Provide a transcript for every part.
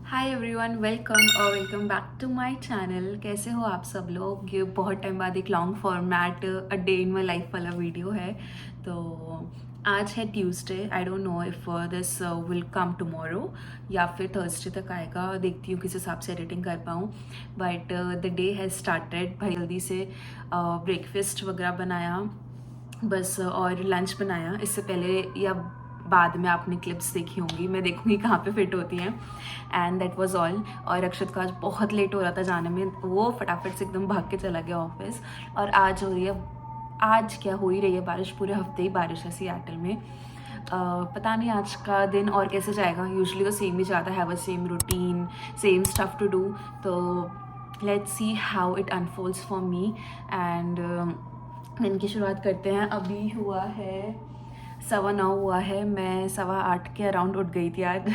Hi everyone, welcome back to my channel. कैसे हो आप सब लोग? ये बहुत टाइम बाद एक long format a day in my life वाला वीडियो है। तो आज है Tuesday. I don't know if this will come tomorrow या फिर थर्सडे तक आएगा। देखती हूँ किस हिसाब से एडिटिंग कर पाऊँ। But the day has started. भाई जल्दी से ब्रेकफास्ट वगैरह बनाया बस, और लंच बनाया। इससे पहले या बाद में आपने क्लिप्स देखी होंगी, मैं देखूंगी कहाँ पे फिट होती हैं। And that was all. और अक्षत का आज बहुत लेट हो रहा था जाने में, वो फटाफट से एकदम भाग के चला गया ऑफिस। और आज हो रही है, आज क्या हो ही रही है बारिश। पूरे हफ्ते ही बारिश है सियाटल में। पता नहीं आज का दिन और कैसे जाएगा। यूजुअली तो सेम ही जाता है, have a same routine, same stuff to do. तो let's see how it unfolds for me. And दिन की शुरुआत करते हैं। अभी हुआ है 9:15 हुआ है। मैं 8:15 के अराउंड उठ गई थी आज।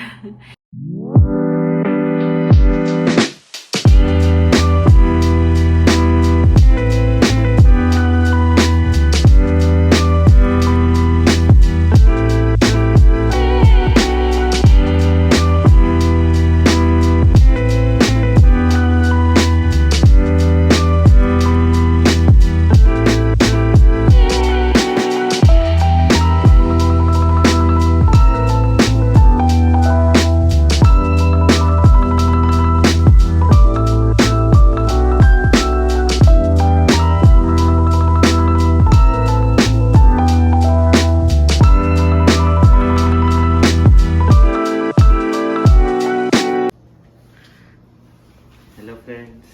Hello friends.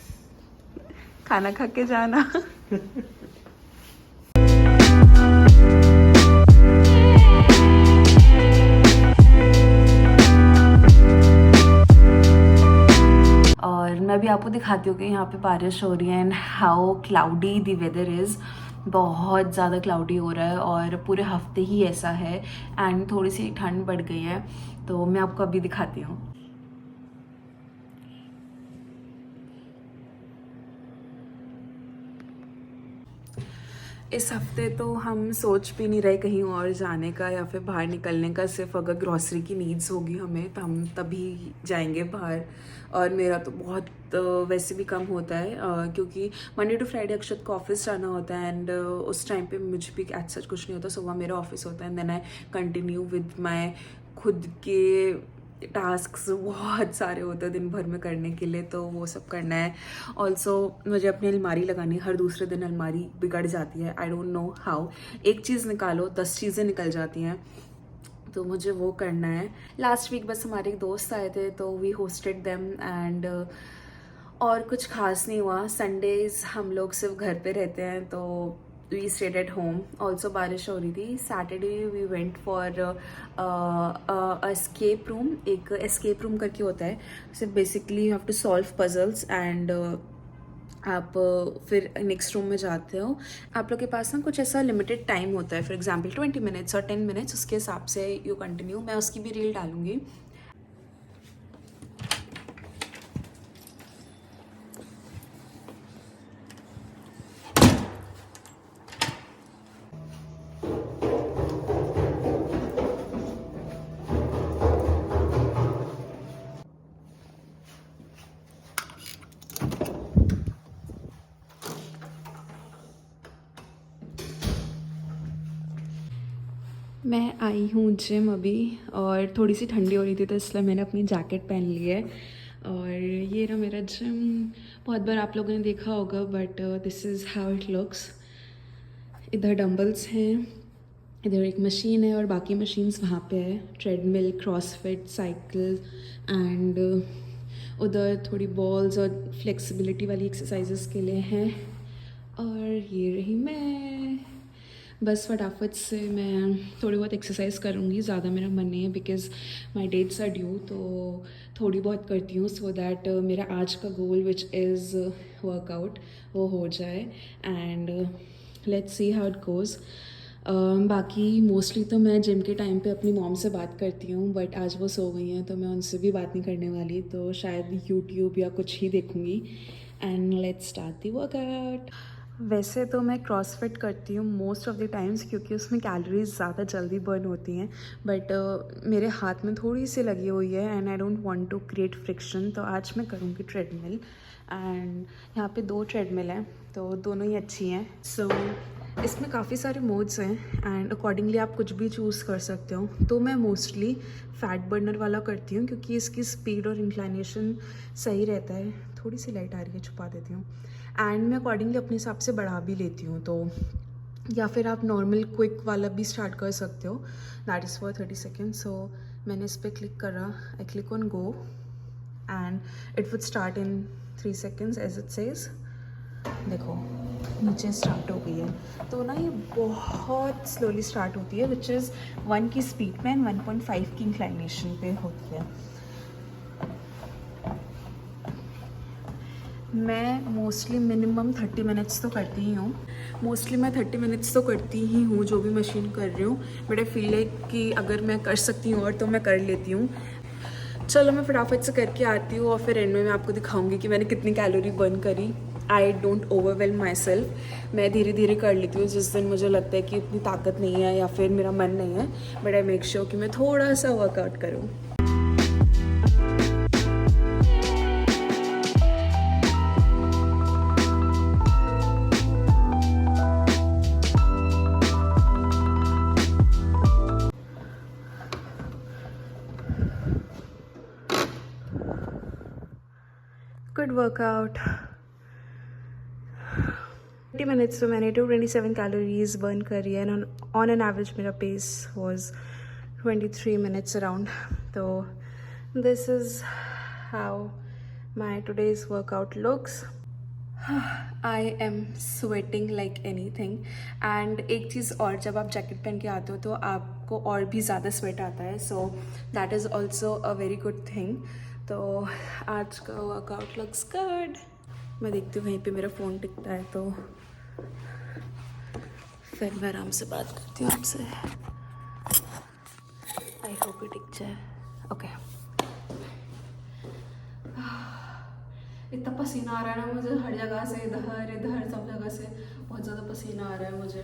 खाना खा के जाना। और मैं भी आपको दिखाती हूँ कि यहाँ पे बारिश हो रही है and how cloudy the weather is. बहुत ज़्यादा क्लाउडी हो रहा है और पूरे हफ्ते ही ऐसा है। एंड थोड़ी सी ठंड बढ़ गई है, तो मैं आपको अभी दिखाती हूँ। इस हफ्ते तो हम सोच भी नहीं रहे कहीं और जाने का या फिर बाहर निकलने का। सिर्फ अगर ग्रॉसरी की नीड्स होगी हमें तो हम तभी जाएंगे बाहर। और मेरा तो बहुत वैसे भी कम होता है, क्योंकि मंडे टू फ्राइडे अक्षत को ऑफिस जाना होता है। एंड उस टाइम पे मुझे भी एज सच कुछ नहीं होता। सुबह मेरा ऑफिस होता है and then I continue with my खुद के टास्क्स। बहुत सारे होते हैं दिन भर में करने के लिए, तो वो सब करना है। ऑल्सो मुझे अपनी अलमारी लगानी है। हर दूसरे दिन अलमारी बिगड़ जाती है, आई डोंट नो हाउ। एक चीज़ निकालो 10 चीज़ें निकल जाती हैं, तो मुझे वो करना है। लास्ट वीक बस हमारे एक दोस्त आए थे तो वी होस्टेड देम। एंड और कुछ खास नहीं हुआ। संडेज हम लोग सिर्फ घर पे रहते हैं, तो we stayed at home. Also बारिश हो रही थी। Saturday we went for escape room. एक एस्केप रूम करके होता है, सिर्फ basically you have to solve puzzles and आप फिर नेक्स्ट रूम में जाते हो। आप लोग के पास ना कुछ ऐसा लिमिटेड टाइम होता है, फॉर एग्जांपल 20 मिनट्स और 10 मिनट्स, उसके हिसाब से यू कंटिन्यू। मैं उसकी भी रील डालूंगी। मैं आई हूँ जिम अभी, और थोड़ी सी ठंडी हो रही थी तो इसलिए मैंने अपनी जैकेट पहन ली है। और ये रहा मेरा जिम। बहुत बार आप लोगों ने देखा होगा, but this is how it looks. इधर डंबल्स हैं, इधर एक मशीन है और बाकी मशीन्स वहाँ पे है। ट्रेडमिल, क्रॉसफिट, साइकिल एंड उधर थोड़ी बॉल्स और फ्लेक्सिबिलिटी वाली एक्सरसाइजेस के लिए हैं। और ये रही मैं। बस फटाफट से मैं थोड़ी बहुत एक्सरसाइज करूँगी। ज़्यादा मेरा मन नहीं है because my dates are due, तो थोड़ी बहुत करती हूँ सो दैट मेरा आज का गोल विच इज़ वर्कआउट वो हो जाए। And let's see how it goes. बाकी मोस्टली तो मैं जिम के टाइम पे अपनी मॉम से बात करती हूँ, बट आज वो सो गई हैं तो मैं उनसे भी बात नहीं करने वाली, तो शायद यूट्यूब या कुछ ही देखूँगी। And let's start the workout. वैसे तो मैं क्रॉसफिट करती हूँ मोस्ट ऑफ़ द टाइम्स क्योंकि उसमें कैलोरीज ज़्यादा जल्दी बर्न होती हैं, बट मेरे हाथ में थोड़ी सी लगी हुई है and I don't want to create friction, तो आज मैं करूँगी ट्रेडमिल। एंड यहाँ पे 2 ट्रेडमिल हैं तो दोनों ही अच्छी हैं। सो इसमें काफ़ी सारे मोड्स हैं एंड अकॉर्डिंगली आप कुछ भी चूज़ कर सकते हो। तो मैं मोस्टली फैट बर्नर वाला करती हूँ क्योंकि इसकी स्पीड और इंक्लाइनेशन सही रहता है। थोड़ी सी लाइट आ रही है, छुपा देती हूँ। एंड मैं अकॉर्डिंगली अपने हिसाब से बढ़ा भी लेती हूँ, तो या फिर आप नॉर्मल क्विक वाला भी स्टार्ट कर सकते हो, that is for 30 second. So मैंने इस पर क्लिक करा, I click on go and it would start in 3 seconds as it says. देखो नीचे स्टार्ट हो गई है, तो ना ये बहुत स्लोली स्टार्ट होती है, विच इज़ 1 की स्पीड पे एंड 1.5 की इंक्लाइनेशन पे होती है। मैं मोस्टली मिनिमम 30 मिनट्स तो करती ही हूँ। मोस्टली मैं 30 मिनट्स तो करती ही हूँ जो भी मशीन कर रही हूँ, बट आई फील लाइक कि अगर मैं कर सकती हूँ और तो मैं कर लेती हूँ। चलो मैं फटाफट से करके आती हूँ और फिर एंड में मैं आपको दिखाऊंगी कि मैंने कितनी कैलोरी बर्न करी। I don't overwhelm my self, मैं धीरे धीरे कर लेती हूँ। जिस दिन मुझे लगता है कि इतनी ताकत नहीं है या फिर मेरा मन नहीं है, बट आई मेक श्योर कि मैं थोड़ा सा वर्कआउट करूँ। Good workout. 30 मिनट्स तो मैंने 227 कैलोरीज बर्न करी है एंड ऑन एन एवरेज मेरा पेस वाज 23 मिनट्स अराउंड। तो this is how my today's workout looks. I am sweating like any thing. And एक चीज़ और, जब आप जैकेट पहन के आते हो तो आपको और भी ज़्यादा स्वेट आता है, so that is also a very good thing. तो आज का वर्कआउट लुक्स गुड। मैं देखती हूँ कहीं पे मेरा फ़ोन टिकता है तो फिर मैं आराम से बात करती हूँ आपसे। आई होप इट टिक जाए। ओके। इतना पसीना आ रहा है ना मुझे, हर जगह से, इधर इधर सब जगह से बहुत ज़्यादा पसीना आ रहा है मुझे।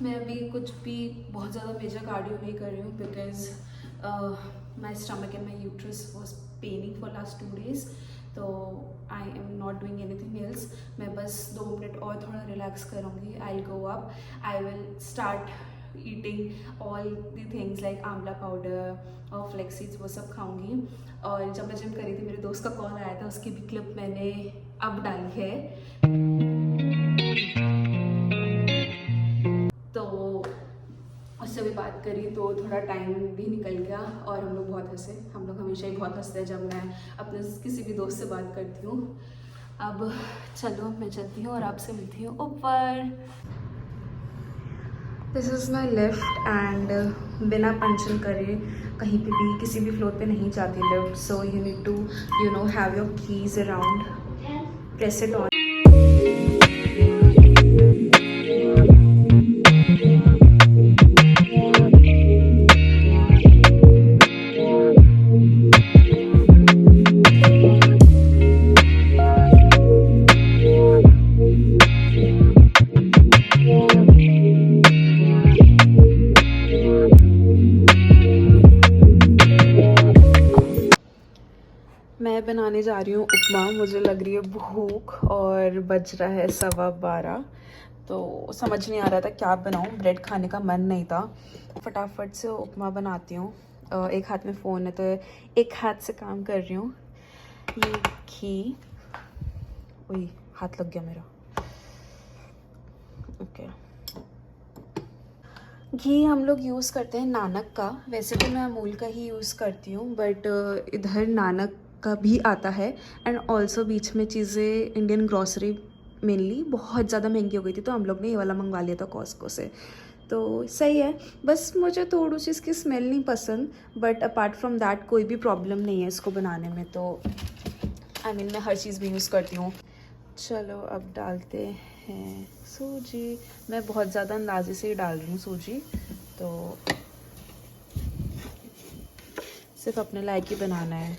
मैं अभी कुछ भी बहुत ज़्यादा मेजर कार्डियो नहीं कर रही हूँ because my stomach and my uterus was paining for last 2 days, तो I am not doing anything else. मैं बस 2 मिनट और थोड़ा रिलैक्स करूँगी। I will go up, I will start eating all the things like amla powder और flax seeds, वो सब खाऊंगी। और जब मैं जिम करी थी मेरे दोस्त का कॉल आया था, उसकी भी क्लिप मैंने अब डाली है। तो उससे भी बात करी तो थोड़ा टाइम भी निकल गया और हम लोग बहुत हंसे। हम लोग हमेशा ही बहुत हंसते हैं जब मैं अपने किसी भी दोस्त से बात करती हूँ। अब चलो मैं चलती हूँ और आपसे मिलती हूँ ऊपर। This is my lift and बिना पंचन करे कहीं पे भी किसी भी फ्लोर पे नहीं जाती lift, so you need to have your keys around, press it on. मैं बनाने जा रही हूँ उपमा, मुझे लग रही है भूख और बज रहा है 12:15, तो समझ नहीं आ रहा था क्या बनाऊँ। ब्रेड खाने का मन नहीं था, फटाफट से उपमा बनाती हूँ। एक हाथ में फ़ोन है तो एक हाथ से काम कर रही हूँ। ये घी, वही हाथ लग गया मेरा। ओके, घी हम लोग यूज़ करते हैं नानक का, वैसे तो मैं अमूल का ही यूज़ करती हूँ, बट इधर नानक का भी आता है। एंड ऑल्सो बीच में चीज़ें इंडियन ग्रॉसरी मेनली बहुत ज़्यादा महंगी हो गई थी, तो हम लोग ने ये वाला मंगवा लिया था कॉस्को से, तो सही है। बस मुझे थोड़ी सी इसकी स्मेल नहीं पसंद, बट अपार्ट फ्रॉम दैट कोई भी प्रॉब्लम नहीं है इसको बनाने में। तो मैं हर चीज़ भी यूज़ करती हूँ। चलो अब डालते हैं सूजी। मैं बहुत ज़्यादा अंदाजे से ही डाल रही हूँ सूजी, तो सिर्फ अपने लायक ही बनाना है।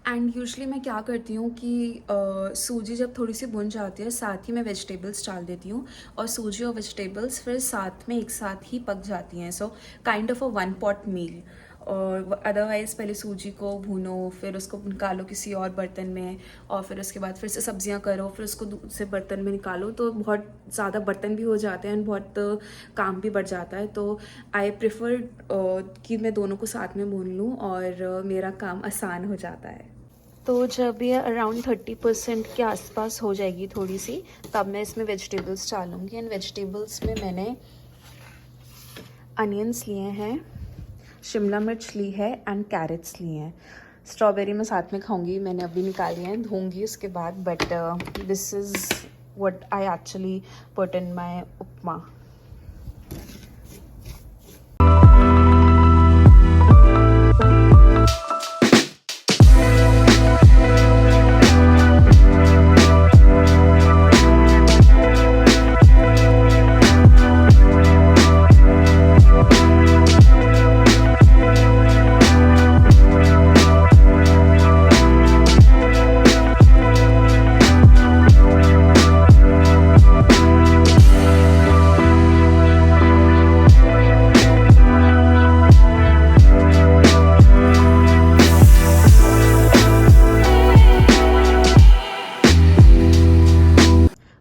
एंड यूजुअली मैं क्या करती हूँ कि सूजी जब थोड़ी सी भुन जाती है साथ ही मैं वेजिटेबल्स डाल देती हूँ और सूजी और वेजिटेबल्स फिर साथ में एक साथ ही पक जाती हैं। So kind of a one pot meal. और अदरवाइज़ पहले सूजी को भूनो, फिर उसको निकालो किसी और बर्तन में, और फिर उसके बाद फिर से सब्जियां करो, फिर उसको दूसरे बर्तन में निकालो, तो बहुत ज़्यादा बर्तन भी हो जाते हैं एंड बहुत काम भी बढ़ जाता है। तो आई प्रेफर कि मैं दोनों को साथ में भून लूँ और मेरा काम आसान हो जाता है। तो जब ये अराउंड 30% के आसपास हो जाएगी थोड़ी सी, तब मैं इसमें वेजिटेबल्स डालूँगी। एंड वेजिटेबल्स में मैंने अनियंस लिए हैं, शिमला मिर्च ली है एंड कैरेट्स लिए हैं। स्ट्रॉबेरी मैं साथ में खाऊंगी, मैंने अभी निकाली हैं, धोऊंगी उसके बाद। But this is what I actually put in my upma.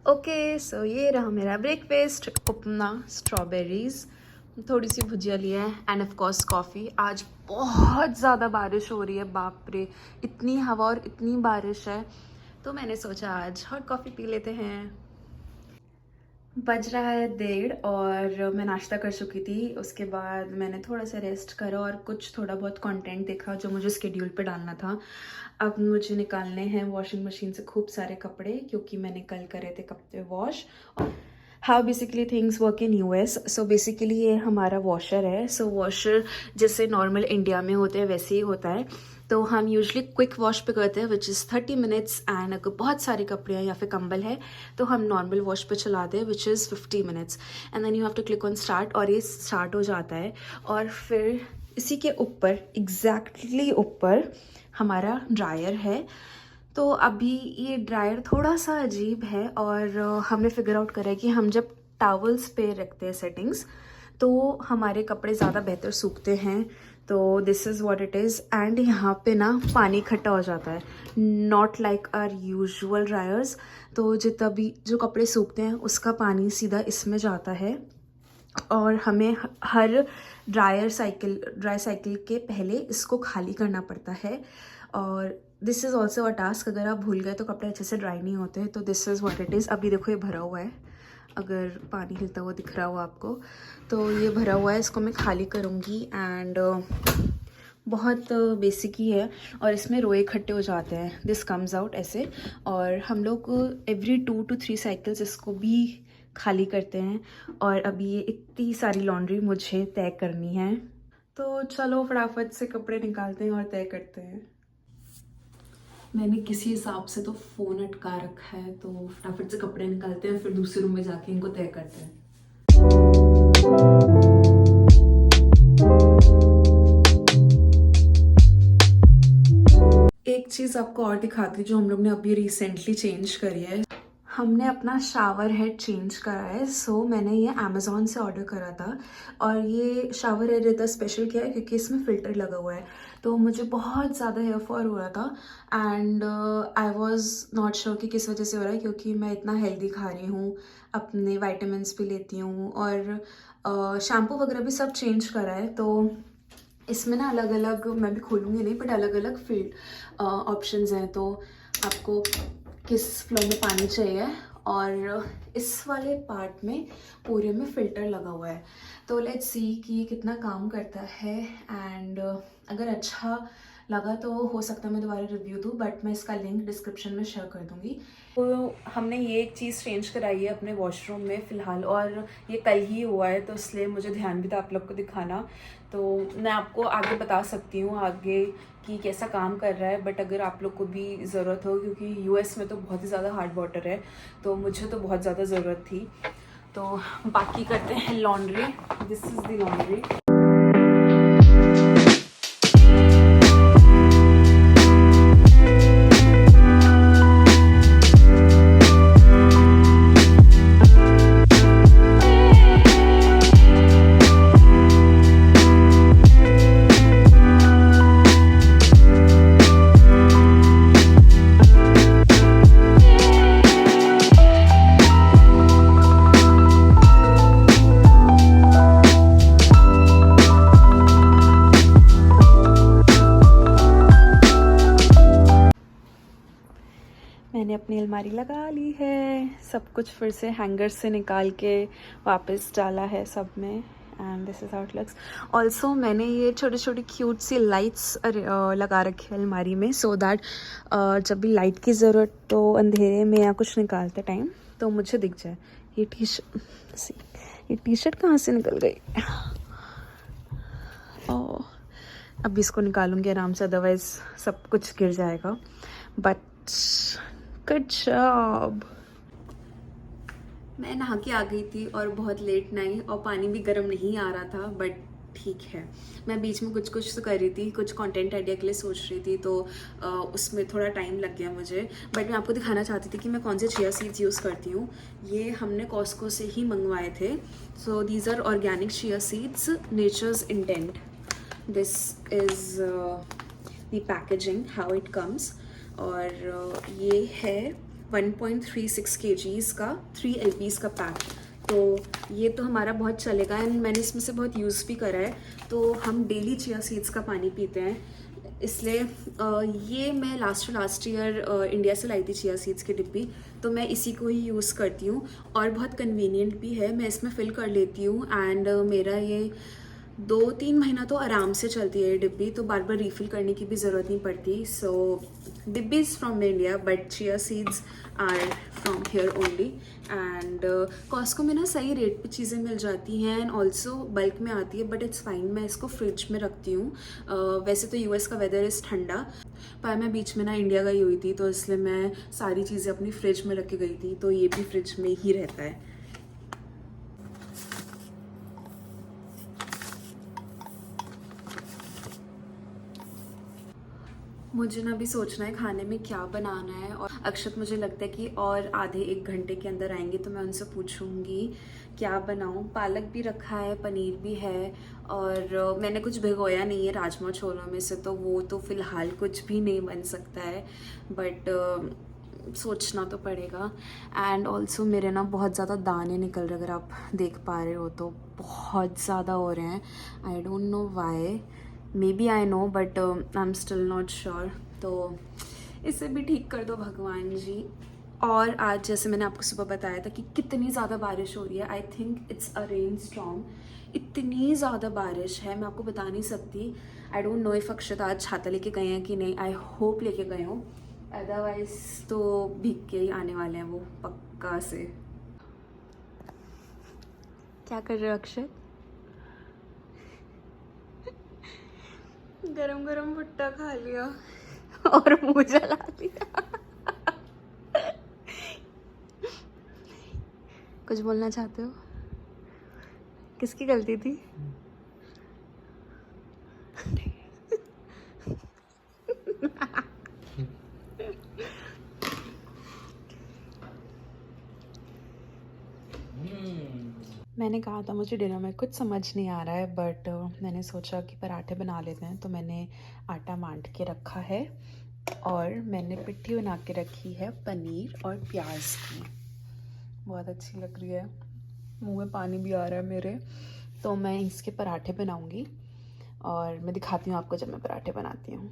Okay, so ये रहा मेरा ब्रेकफास्ट, उपमा, स्ट्रॉबेरीज, थोड़ी सी भुजिया ली है एंड ऑफ कोर्स कॉफ़ी। आज बहुत ज़्यादा बारिश हो रही है, बाप रे, इतनी हवा और इतनी बारिश है, तो मैंने सोचा आज हॉट कॉफ़ी पी लेते हैं। बज रहा है 1:30 और मैं नाश्ता कर चुकी थी। उसके बाद मैंने थोड़ा सा रेस्ट करा और कुछ थोड़ा बहुत कंटेंट देखा जो मुझे स्केड्यूल पे डालना था। अब मुझे निकालने हैं वॉशिंग मशीन से खूब सारे कपड़े, क्योंकि मैंने कल करे थे कपड़े वॉश। और how basically things work in US. So basically ये हमारा वॉशर है। सो वॉशर जैसे नॉर्मल इंडिया में होते हैं वैसे ही होता है। तो हम यूजुअली क्विक वॉश पे करते हैं विच इज़ 30 मिनट्स, एंड अगर बहुत सारे कपड़े हैं या फिर कंबल है तो हम नॉर्मल वॉश पे चलाते हैं which is 50 minutes, and then you have to click on start, और ये स्टार्ट हो जाता है। और फिर इसी के ऊपर एग्जैक्टली ऊपर हमारा ड्रायर है। तो अभी ये ड्रायर थोड़ा सा अजीब है और हमने फिगर आउट करा है कि हम जब टॉवल्स पे रखते हैं सेटिंग्स तो हमारे कपड़े ज़्यादा बेहतर सूखते हैं। तो this is what it is. And यहाँ पे ना पानी इकट्ठा हो जाता है, not like our usual dryers. तो जितना भी जो कपड़े सूखते हैं उसका पानी सीधा इसमें जाता है, और हमें हर ड्राई साइकिल के पहले इसको खाली करना पड़ता है। और this is also a task, अगर आप भूल गए तो कपड़े अच्छे से ड्राई नहीं होते। तो this is what it is. अभी देखो ये भरा हुआ है, अगर पानी हिलता हुआ दिख रहा हो आपको, तो ये भरा हुआ है, इसको मैं खाली करूँगी। एंड बहुत बेसिक ही है और इसमें रोए इकट्ठे हो जाते हैं, दिस कम्स आउट ऐसे। और हम लोग एवरी 2 to 3 साइकिल्स इसको भी खाली करते हैं। और अभी ये इतनी सारी लॉन्ड्री मुझे तय करनी है, तो चलो फटाफट से कपड़े निकालते हैं और तय करते हैं। मैंने किसी हिसाब से तो फ़ोन अटका रखा है, तो फटाफट से कपड़े निकालते हैं, फिर दूसरे रूम में जाके इनको तय करते हैं। एक चीज़ आपको और दिखाती हूँ जो हम लोग ने अभी रिसेंटली चेंज करी है। हमने अपना शावर हेड चेंज करा है। सो मैंने ये अमेज़ॉन से ऑर्डर करा था, और ये शावर हेड इतना स्पेशल क्या है क्योंकि इसमें फ़िल्टर लगा हुआ है। तो मुझे बहुत ज़्यादा हेयर फॉल हो रहा था and I was not sure कि किस वजह से हो रहा है, क्योंकि मैं इतना हेल्दी खा रही हूँ, अपने वाइटामिन्स भी लेती हूँ और शैम्पू वगैरह भी सब चेंज करा है। तो इसमें ना अलग अलग, मैं भी खोलूँगी नहीं, बट अलग अलग फील्ड ऑप्शंस हैं। तो आपको किस फ्लो में पानी चाहिए, और इस वाले पार्ट में पूरे में फ़िल्टर लगा हुआ है। तो लेट्स सी कि ये कितना काम करता है। एंड अगर अच्छा लगा तो हो सकता है मैं दोबारा रिव्यू दूँ, बट मैं इसका लिंक डिस्क्रिप्शन में शेयर कर दूँगी। तो हमने ये एक चीज़ चेंज कराई है अपने वॉशरूम में फ़िलहाल, और ये कल ही हुआ है, तो इसलिए मुझे ध्यान भी था आप लोग को दिखाना। तो मैं आपको आगे बता सकती हूँ आगे कि कैसा काम कर रहा है, बट अगर आप लोग को भी ज़रूरत हो, क्योंकि यूएस में तो बहुत ही ज़्यादा हार्ड वाटर है, तो मुझे तो बहुत ज़्यादा ज़रूरत थी। तो बाकी करते हैं laundry. This is the laundry. अपनी अलमारी लगा ली है, सब कुछ फिर से हैंगर से निकाल के वापस डाला है सब में, and this is how it looks. Also मैंने ये छोटी छोटी क्यूट सी लाइट्स लगा रखी है अलमारी में, सो दैट जब भी लाइट की ज़रूरत तो अंधेरे में या कुछ निकालते टाइम तो मुझे दिख जाए। ये टी शर्ट कहाँ से निकल गई? ओह, अब इसको निकालूंगी आराम से, अदरवाइज सब कुछ गिर जाएगा। But good job. मैं नहा के आ गई थी और बहुत लेट नहीं, और पानी भी गर्म नहीं आ रहा था, बट ठीक है। मैं बीच में कुछ तो कर रही थी, कुछ कंटेंट आइडिया के लिए सोच रही थी, तो उसमें थोड़ा टाइम लग गया मुझे। बट मैं आपको दिखाना चाहती थी कि मैं कौन से चिया सीड्स यूज़ करती हूँ। ये हमने कॉस्को से ही मंगवाए थे। So these are organic chia seeds, nature's intent. This is the packaging, how it comes. और ये है 1.36 kgs का 3 LPs का पैक। तो ये तो हमारा बहुत चलेगा, एंड मैंने इसमें से बहुत यूज़ भी करा है। तो हम डेली चिया सीड्स का पानी पीते हैं, इसलिए ये मैं लास्ट ईयर इंडिया से लाई थी चिया सीड्स की डिब्बी, तो मैं इसी को ही यूज़ करती हूँ। और बहुत कन्वीनियंट भी है, मैं इसमें फ़िल कर लेती हूँ, एंड मेरा ये 2-3 महीना तो आराम से चलती है ये डिब्बी, तो बार बार रीफ़िल करने की भी ज़रूरत नहीं पड़ती। सो डिब्बी is from India, but chia seeds are from here only. And Costco में ना सही रेट पे चीज़ें मिल जाती हैं, एंड ऑल्सो बल्क में आती है, बट इट्स फाइन। मैं इसको फ्रिज में रखती हूँ। वैसे तो यूएस का वेदर इज़ ठंडा, पर मैं बीच में ना इंडिया गई हुई थी, तो इसलिए मैं सारी चीज़ें अपनी फ्रिज में रख के गई थी, तो ये भी फ्रिज में ही रहता है। मुझे ना अभी सोचना है खाने में क्या बनाना है, और अक्षत मुझे लगता है कि और आधे 1 घंटे के अंदर आएंगे, तो मैं उनसे पूछूंगी क्या बनाऊं। पालक भी रखा है, पनीर भी है, और मैंने कुछ भिगोया नहीं है राजमा छोलों में से, तो वो तो फ़िलहाल कुछ भी नहीं बन सकता है, बट सोचना तो पड़ेगा। एंड ऑल्सो मेरे ना बहुत ज़्यादा दाने निकल रहे, अगर आप देख पा रहे हो तो बहुत ज़्यादा हो रहे हैं। I don't know why, maybe I know, but I am still not sure. तो इसे भी ठीक कर दो भगवान जी। और आज जैसे मैंने आपको सुबह बताया था कि कितनी ज़्यादा बारिश हो रही है, I think it's a rain storm. इतनी ज़्यादा बारिश है, मैं आपको बता नहीं सकती। आई डोंट नो इफ अक्षत आज छाता लेके गए हैं कि नहीं, आई होप लेके गए हों, अदरवाइज तो भीग के ही आने वाले हैं वो पक्का से। क्या कर रहे हो अक्षत? गरम गरम भुट्टा खा लिया और मुंह जला लिया। कुछ बोलना चाहते हो? किसकी गलती थी? मैंने कहा था मुझे डिनर में कुछ समझ नहीं आ रहा है, बट मैंने सोचा कि पराठे बना लेते हैं, तो मैंने आटा मांड के रखा है, और मैंने पिट्ठी बना के रखी है पनीर और प्याज की। बहुत अच्छी लग रही है, मुंह में पानी भी आ रहा है मेरे। तो मैं इसके पराठे बनाऊंगी, और मैं दिखाती हूँ आपको जब मैं पराठे बनाती हूँ।